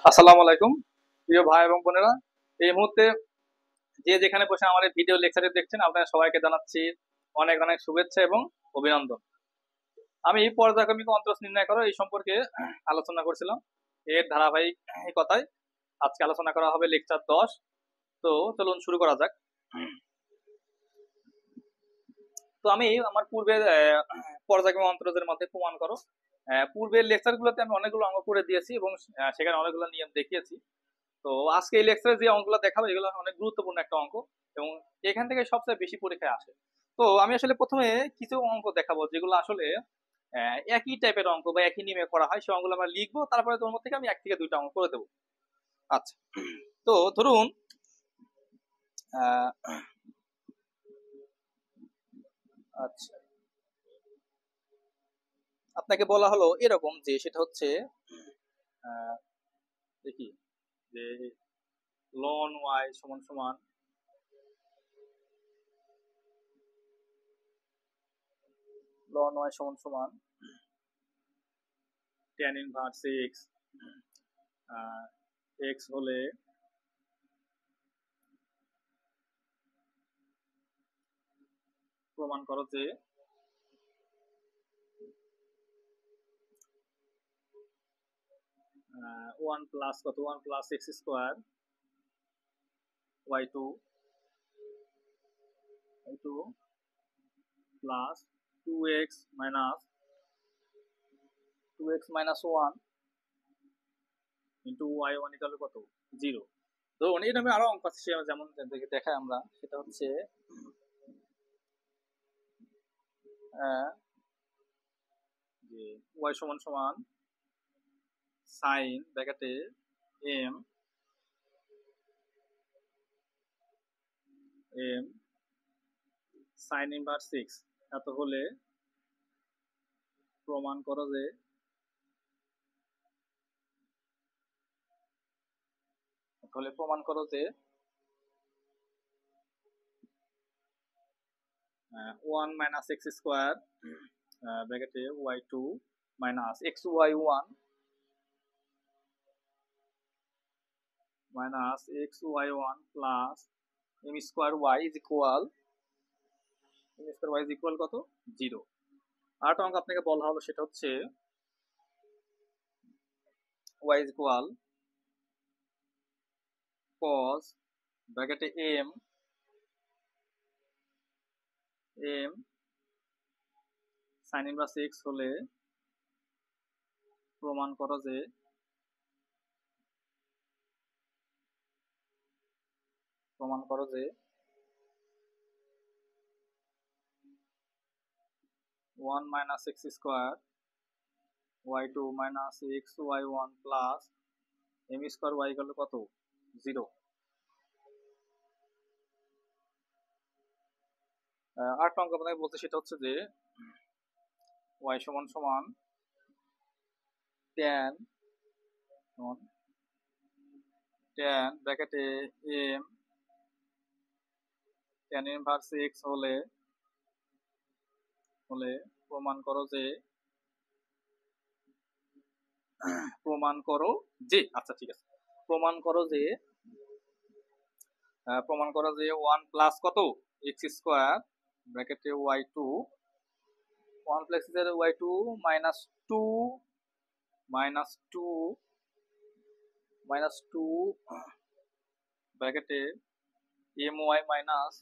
আসসালামু আলাইকুম প্রিয় ভাই এবং বোনেরা। এই মুহূর্তে যে যেখানে বসে আমার এই ভিডিও লেকচারে দেখছেন আপনারা সবাইকে জানাচ্ছি অনেক অনেক শুভেচ্ছা এবং অভিনন্দন। আমি পর্যায়ক্রমিক অন্তরজ নির্ণয় করো এই সম্পর্কে আলোচনা করছিলাম। এর ধারাবাহিকতায় আজকে আলোচনা করা হবে লেকচার 10। তো চলুন শুরু করা যাক। তো আমি আমার পূর্বের পর্যায়ক্রমিক অন্তরজের মধ্যে প্রমাণ করো পূর্বের লেকচারগুলোতে আমি অনেকগুলো অঙ্ক করে দিয়েছি এবং সেখানে অনেকগুলো নিয়ম দেখিয়েছি। তো আজকে এই লেকচারে যে অঙ্কগুলো দেখাবো এগুলো অনেক গুরুত্বপূর্ণ একটা অঙ্ক এবং এখান থেকে সবচেয়ে বেশি পরীক্ষায় আসে। তো আমি আসলে প্রথমে কিছু অঙ্ক দেখাবো যেগুলো আসলে একই টাইপের অঙ্ক বা একই নিয়মে করা হয়, সেই অঙ্কগুলো আমরা লিখবো, তারপরে তোর মধ্যে থেকে আমি এক থেকে দুইটা অঙ্ক করে দেবো। আচ্ছা, তো ধরুন আহ, আচ্ছা, আপনাকে বলা হলো এরকম যে সেটা হচ্ছে আহ, দেখি যে লন ওয়াই সমান সমান লন ওয়াই সমান সমান tan ইনভার্স এক্স, এক্স হলে প্রমাণ করো যে ওয়ান প্লাস কত, one plus x square y two plus two x minus one into y one equal কত, জিরো। ধরুন এই নামে আরো অঙ্ক আছে, যেমন দেখায় আমরা, সেটা হচ্ছে যে ওয়াই সমান সমান সাইন ব্র্যাকেটে m m sine inverse six, এত হলে প্রমাণ করো যে ওয়ান মাইনাস এক্স স্কোয়ার ব্র্যাকেটে y two minus x y one minus x y one plus m square y is equal কত, জিরো। আরেকটা অঙ্ক আপনাকে বলা হলো সেটা হচ্ছে ওয়াই ইজ ইকুয়াল কস ব্র্যাকেটে m m sine inverse x হলে প্রমাণ করো যে one minus x square y two minus x y one plus m square y equal কত, জিরো। আরেকটা অঙ্ক আপনাকে বলতে সেটা হচ্ছে যে ওয়াই সমান সমান ট্যান ট্যান ব্র্যাকেটে এম ট্যান ইনভার্স এক্স হলে হলে প্রমাণ করো যে আচ্ছা ঠিক আছে, প্রমাণ করো যে ওয়ান প্লাস কত এক্স স্কোয়ার ব্র্যাকেটে y two one plus y two minus two minus two minus two ব্র্যাকেটে m y minus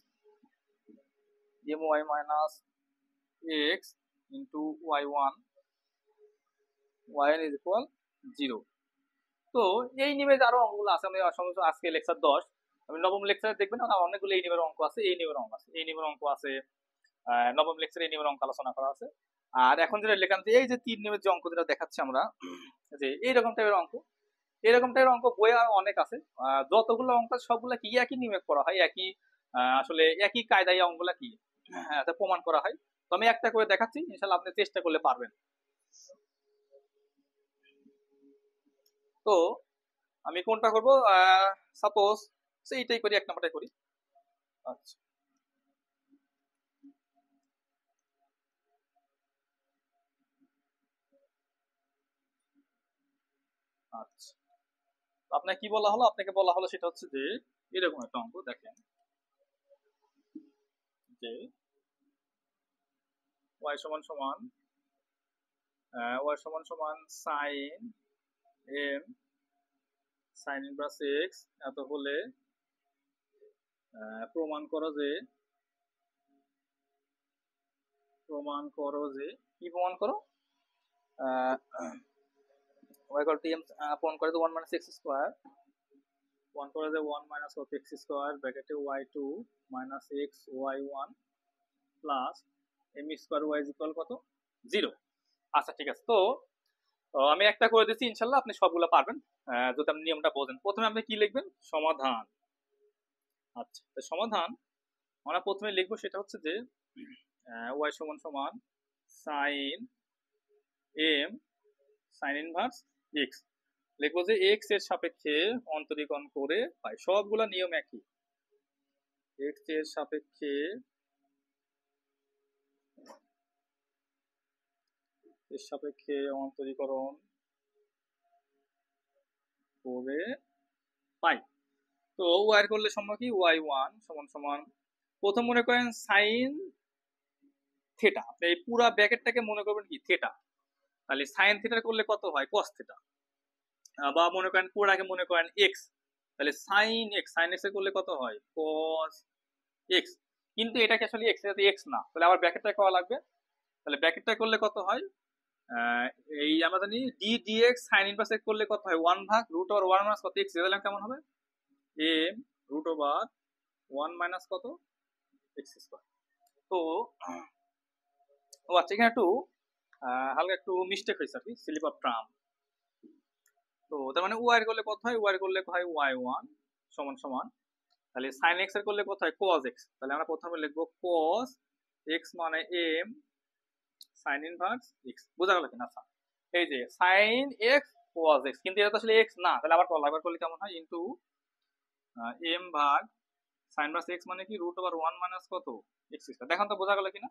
x into y one is equal zero. তো এই নিয়মে আরো অঙ্কগুলো আছে, আমি সমস্ত আজকে লেকচার 10, আমি নবম লেকচারে দেখবেন অনেকগুলো এই নিয়মের অঙ্ক আছে, নবম লেকচারে এই নিয়মের অঙ্ক আলোচনা করা আছে। আর এখন যেটা লেখান যে এই যে তিন নিয়মের যে অঙ্ক যেটা দেখাচ্ছি আমরা, যে এইরকম টাইপের অঙ্ক বই অনেক আছে। যতগুলো অঙ্ক আছে সবগুলা কি একই নিয়মে করা হয়, আসলে একই কায়দায় অঙ্কগুলা কি প্রমাণ করা হয়। তো আমি একটা করে দেখাচ্ছি, ইনশাল্লাহ আপনি চেষ্টা করলে পারবেন। তো আমি কোনটা করব, সাপোজ এইটাই করি, এক নাম্বারটাই করি। আচ্ছা, আচ্ছা, আপনাকে কি বলা হলো? আপনাকে বলা হলো সেটা হচ্ছে যে এরকম একটা অঙ্ক দেখেন যে y সমান সমান sine m sine inverse x এত হলে প্রমাণ করো যে কি প্রমাণ করো? y equal to m প্রমাণ করে যে 1 minus x স্কয়ার 1 করে যে 1 minus of x স্কয়ার ব্র্যাকেটে y2 minus x y1 plus m square y is equal কত? 0। আচ্ছা ঠিক আছে। তো আমি একটা করে দিচ্ছি, ইনশাল্লাহ আপনি সবগুলো পারবেন যদি আপনি নিয়মটা বোঝেন। প্রথমে আপনি কি লিখবেন? সমাধান। আচ্ছা, তো সমাধান আমরা প্রথমে লিখবো সেটা হচ্ছে যে y সমান সমান sine m sine inverse x লিখবো যে এক্স এর সাপেক্ষে অন্তরীকরণ করে পাই। সবগুলা নিয়ম একই। এক্স এর সাপেক্ষে অন্তরীকরণ করে পাই। তো ওয়াই করলে সম্ভব কি? y1 সমান সমান প্রথম মনে করেন সাইন থিটা, আপনি এই পুরো ব্র্যাকেটটাকে মনে করবেন কি থিটা, তাহলে সাইন থিটা করলে কত হয়? cos theta. বা মনে করেন পুরাকে মনে করেন এক্স, তাহলে সাইন এক্স এর করলে কত হয়? cos x. কিন্তু এটাকে আসলে এক্স, এটা এক্স না, তাহলে আবার ব্র্যাকেটটা করা লাগবে। তাহলে ব্র্যাকেটটা করলে কত হয়? এই আমরা জানি d d x sine inverse x করলে কত হয়? 1 ভাগ রুট ওভার 1 মাইনাস কত এক্স, তাহলে কেমন হবে? এম রুট ওভার 1 মাইনাস কত এক্স স্কয়ার। তো ও আচ্ছা, এখানে একটু হালকা একটু মিস্টেক হয়েছে আর কি, স্লিপ অফ টার্ম। তো তার মানে ওয়াই এর করলে কত হয়? ওয়াই এর করলে হয় y1 সমান সমান, তাহলে sin x এর করলে কত হয়? cos x। তাহলে আমরা প্রথমে লিখবো cos x মানে m sin ইনভার্স x। বোঝা গেল কিনা? আচ্ছা, এই যে sin x cos x, কিন্তু এটা তো আসলে x না, তাহলে আবার কল আবার করলে কেমন হয়? ইনটু m ভাগ sin ইনভার্স x মানে কি রুট ওভার 1 মাইনাস কত x স্কয়ার। দেখেন তো বোঝা গেল কিনা?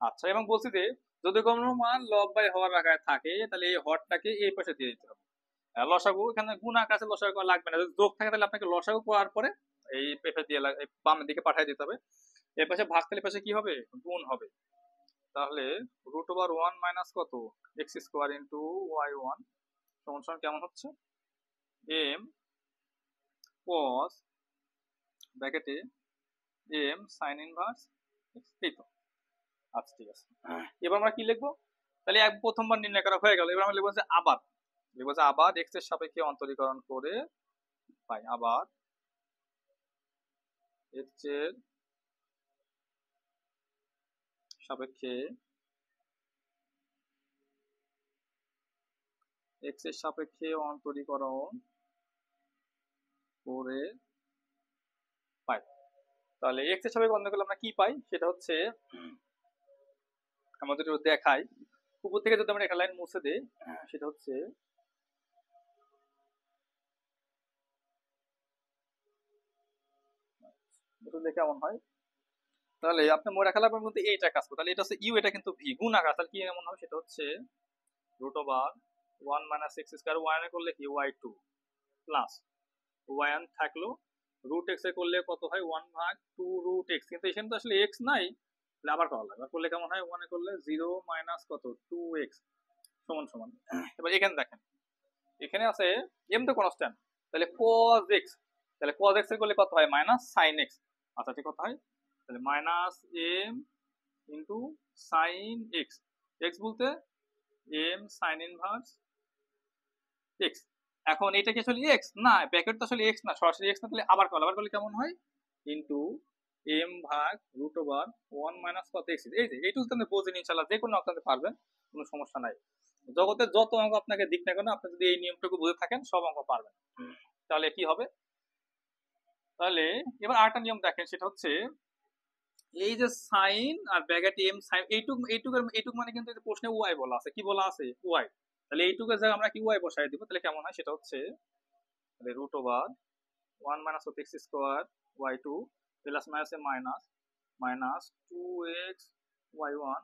আচ্ছা, এবং বলছি যে যদি কোনো মান লব বাই হওয়ার আকারে থাকে তাহলে এই হরটাকে এই পাশে দিয়ে দিতে হবে। লসাগু এখানে গুণ আকারে লসাগু করা লাগবে না, যদি যোগ থাকে তাহলে আপনাকে লসাগু করার পরে এই পেপে দিয়ে বামের দিকে পাঠিয়ে দিতে হবে। এর পাশে ভাগ, তাহলে পাশে কি হবে? গুণ হবে। তাহলে রুট ওভার 1 মাইনাস কত এক্স স্কোয়ার ইন্টু y1 সমান সমান কেমন হচ্ছে? এম cos ব্র্যাকেটে এম সাইন ইনভার্স এক্স। এই তো। আচ্ছা ঠিক আছে, এবার আমরা কি লিখবো? তাহলে এক প্রথমবার নির্ণয় করা হয়ে গেল। এবার আমরা লিখবো যে আবার এক্স এর সাপেক্ষে অন্তরীকরণ করে পাই। আবার এক্স এর সাপেক্ষে অন্তরীকরণ করে পাই। তাহলে এক্স এর সাপেক্ষে অন্তরীকরণ করলে আমরা কি পাই? সেটা হচ্ছে আমাদের দেখাই, উপর থেকে যদি আমরা একটা লাইন মুছে দিই, সেটা হচ্ছে দেখে কেমন হয়। তাহলে আপনি মোট এক লাখের মধ্যে এইটা কাজ করো, তাহলে এটা হচ্ছে ইউ, এটা কিন্তু ভি গুণ আকার, তাহলে কি এমন হবে? সেটা হচ্ছে root over 1 minus x square one এ করলে কি y2 প্লাস y1 থাকলো রুট এক্স এ করলে কত হয়? 1 ভাগ 2 রুট এক্স, কিন্তু এখানে তো আসলে এক্স নাই, তাহলে আবার করা লাগবে। করলে কেমন হয়? 1 এ করলে 0 মাইনাস কত 2x সমান সমান। এবার এখানে দেখেন, এখানে আছে m তো কনস্ট্যান্ট, তাহলে cos x, তাহলে cos x এর করলে কত হয়? Minus sin x। আচ্ছা ঠিক, কত হয়? তাহলে minus m into sine x, x বলতে m সাইন ইনভার্স এক্স। এখন এটা কি আসলে এক্স না? ব্র্যাকেট তো আসলে এক্স না, সরাসরি এক্স না, তাহলে আবার করলে কেমন হয়? ইন্টু m ভাগ রুট ওভার 1 মাইনাস কত এক্স। এই যে এইটুকু আপনি বোঝেন, ইনশাআল্লাহ যে কোনো আপনাদের পারবেন, কোনো সমস্যা নাই। জগতের যত অঙ্ক আপনাকে দিক না কেন, আপনি যদি এই নিয়মটুকু বুঝে থাকেন সব অঙ্ক পারবেন। তাহলে কি হবে? তাহলে এবার আরেকটা নিয়ম দেখেন, সেটা হচ্ছে এই যে সাইন আর ব্র্যাকেট এম সাইন, এইটুক মানে কিন্তু প্রশ্নে ওয়াই বলা আছে। কি বলা আছে? ওয়াই। তাহলে এইটুকের জায়গায় আমরা কি ওয়াই বসাই দিব, তাহলে কেমন হয়? সেটা হচ্ছে root over 1 minus of x square y2 plus মাইনাসে মাইনাস মাইনাস 2x y1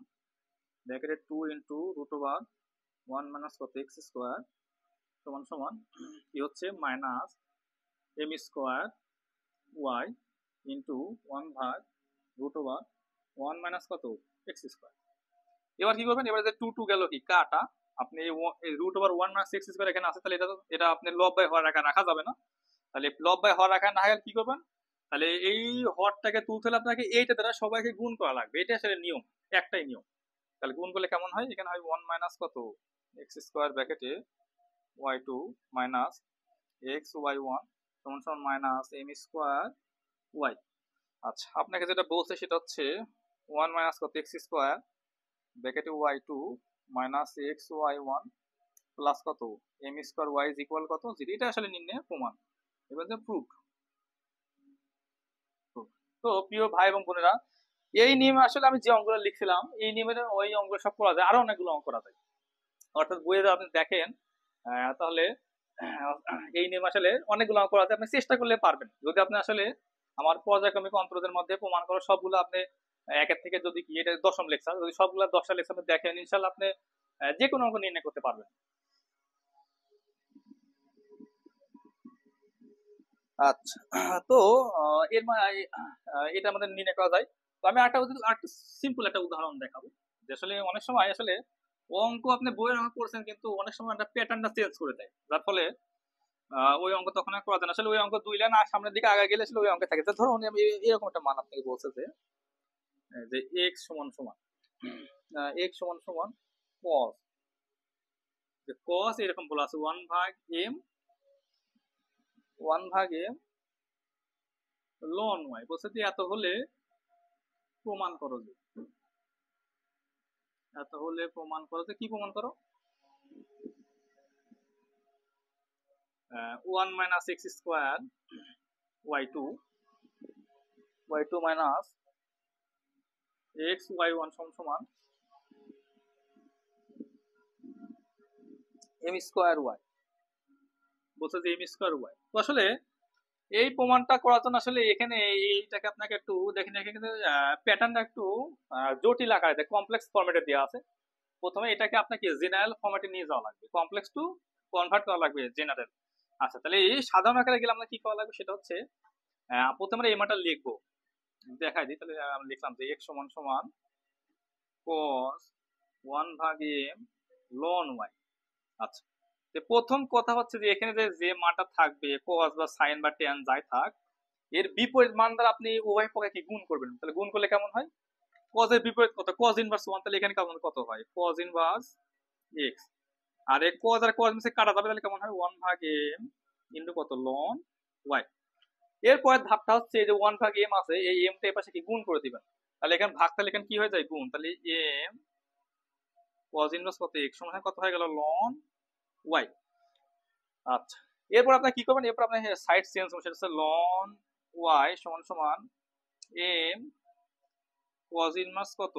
ব্র্যাকেটে 2 into root over 1 minus of x square সমান সমান কি হচ্ছে minus m square y into 1/√1 minus কত এক্স স্কোয়ার। এবার কি করবেন, এবার যে 2 গেল কি কাটা, আপনি এই √1 মাইনাস এক্স স্কোয়ার এখানে আছে, তাহলে এটা আপনি লব বাই হর রেখা রাখা যাবে না। তাহলে লব বাই হর রেখা না গেলে কি করবেন, তাহলে এই হরটাকে তুলতে হলে আপনাকে এইটা দ্বারা সবাইকে গুণ করা লাগবে, এটা আসলে নিয়ম, একটাই নিয়ম। তাহলে গুণ করলে কেমন হয়, এখানে হয় 1 মাইনাস কত এক্স স্কোয়ার ব্র্যাকেটে y2 মাইনাস এক্স y1 সমান সমান মাইনাস এম স্কোয়ার ওয়াই। আচ্ছা, আপনাকে যেটা বলছে সেটা হচ্ছে 1 মাইনাস কত এক্স স্কোয়ার ব্র্যাকেটে y2 minus x y1 plus কত m square y is equal কত 0। এটা আসলে নির্ণয়ের প্রমাণ। এবার যে প্রুফ। তো প্রিয় ভাই এবং বোনেরা, এই নিয়মে আসলে আমি যে অঙ্কগুলো লিখছিলাম এই নিয়মের ওই অঙ্ক সব করা যায়, আরো অনেকগুলো অঙ্ক করা যায়। অর্থাৎ বইয়ে যদি আপনি দেখেন তাহলে এই নিয়ম আসলে অনেকগুলো অঙ্ক করা যায়, আপনি চেষ্টা করলে পারবেন। যদি আপনি আসলে আমার পর্যায়ক্রমিক অন্তরদের মধ্যে প্রমাণ করা সবগুলো আপনি একের থেকে যদি কি এটা 10ম লেকচার, যদি সবগুলো 10টা লেকচার আপনি দেখেন, ইনশাল্লাহ আপনি যে কোনো অঙ্ক নির্ণয় করতে পারবেন। আচ্ছা, তো এটা আমাদের নির্ণয় করা যায়। তো আমি একটা সিম্পল একটা উদাহরণ দেখাবো, যে আসলে অনেক সময় আসলে অঙ্ক আপনি বইয়ের অঙ্ক করছেন কিন্তু অনেক সময় একটা প্যাটার্নটা চেঞ্জ করে দেয়, যার ফলে ওই অঙ্ক তখন আর করা যায় না। আসলে ওই অঙ্ক 2 লাইন আর সামনের দিকে আগে গেলে আসলে ওই অঙ্কে থাকে। তো ধরুন আমি এরকম একটা মান আপনাকে বলছে যে এক্স সমান সমান এক্স সমান সমান কস, যে কস এরকম বলা আছে 1/m লন ওয়াই, বলছে যে এত হলে প্রমাণ করো, যে এত হলে প্রমাণ করো, যে কি প্রমাণ করো, 1 minus x square y2 minus x y1 সমান এম স্কোয়ার ওয়াই, বলছে যে এম স্কোয়ার ওয়াই। তো আসলে এই প্রমাণটা করার জন্য আসলে এখানে এইটাকে আপনাকে একটু দেখেন, এখানে প্যাটার্নটা একটু জটিল আকারে কমপ্লেক্স ফরম্যাটে দেওয়া আছে। প্রথমে এটাকে আপনাকে জেনারেল ফরম্যাটে নিয়ে যাওয়া লাগবে, কমপ্লেক্স টু কনভার্ট করা লাগবে জেনারেল। আচ্ছা, তাহলে এই সাধারণ আকারে গেলে আমরা কি করা লাগবে, সেটা হচ্ছে প্রথমে আমরা এই মানটা লিখবো, দেখাই দিই। তাহলে আমরা লিখলাম যে x সমান সমান cos 1/m ln y। আচ্ছা, তো প্রথম কথা হচ্ছে যে এখানে যে মানটা থাকবে cos বা sin বা tan যাই থাক, এর বিপরীত মান দ্বারা আপনি উভয় পক্ষকে গুণ করবেন। তাহলে গুণ করলে কেমন হয়, cos এর বিপরীত কত cos ইনভার্স 1, তাহলে এখানে কেমন কত হয় cos ইনভার্স x, আর এই cos আর cos মিশে কাটা যাবে, তাহলে কেমন হয় 1/m ইনটু কত ln y। এরপরের ধাপটা হচ্ছে এই যে 1/m আছে, এই m টা এর পাশে কি গুণ করে দিবেন, তাহলে এখানে ভাগ, তাহলে এখানে কি হয়ে যায় গুণ, তাহলে m cos ইনভার্স কত x সমান কত হয়ে গেল ln y। আচ্ছা, এরপর আপনি কি করবেন, এরপর আপনি সাইড চেঞ্জ করবেন, সেটা হচ্ছে ln y সমান সমান m cos ইনভার্স কত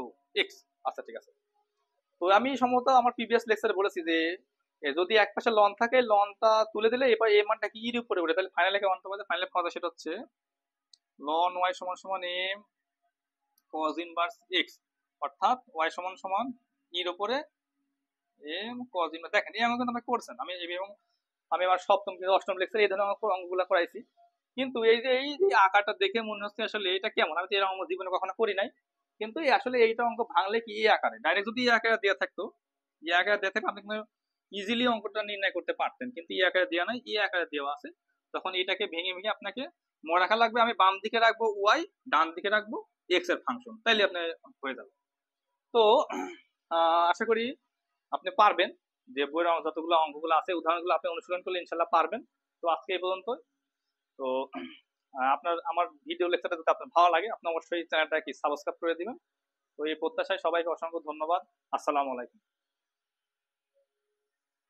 x। আচ্ছা ঠিক আছে। তো আমি সম্ভবত আমার প্রিভিয়াস লেকচারে বলেছি যে যদি এক পাশে লন থাকে, লনটা তুলে দিলে এবার এই মানটা কি এর উপরে উঠে, তাহলে ফাইনালে কেমন হবে, ফাইনালে কথা সেটা হচ্ছে ln y সমান সমান m cos ইনভার্স x, অর্থাৎ y সমান সমান এর উপরে m cos ইনভার্স। দেখেন এই অঙ্ক কিন্তু আপনি করছেন, এবং আমি আমার 7ম থেকে 8ম লেকচারে এই ধরনের অঙ্কগুলো করাইছি, কিন্তু এই যে আকারটা দেখে মনে হচ্ছে আসলে এটা কেমন, আমি তো এরকম অঙ্ক জীবনে কখনো করি নাই। কিন্তু আসলে এইটা অঙ্ক ভাঙলে কি এই আকারে ডাইরেক্ট যদি এই আকারে দেওয়া থাকতো, এই আকারে দেওয়া থাকলে আপনি কিন্তু ইজিলি অঙ্কটা নির্ণয় করতে পারতেন, কিন্তু এই আকারে দেওয়া নাই, এই আকারে দেওয়া আছে। তখন এটাকে ভেঙে ভেঙে আপনাকে মনে রাখা লাগবে আমি বাম দিকে রাখবো ওয়াই, ডান দিকে রাখবো এক্স এর ফাংশন, তাইলে আপনার হয়ে যাবে। তো আশা করি আপনি পারবেন, যে বইয়ের যতগুলো অঙ্কগুলো আছে উদাহরণগুলো আপনি অনুশীলন করলে ইনশাল্লাহ পারবেন। তো আজকে এই পর্যন্ত। তো আপনার আমার ভিডিও লেকচারটা যদি আপনার ভালো লাগে, আপনি অবশ্যই চ্যানেলটা কি সাবস্ক্রাইব করে দিবেন। তো এই প্রত্যাশায় সবাইকে অসংখ্য ধন্যবাদ। আসসালামু আলাইকুম।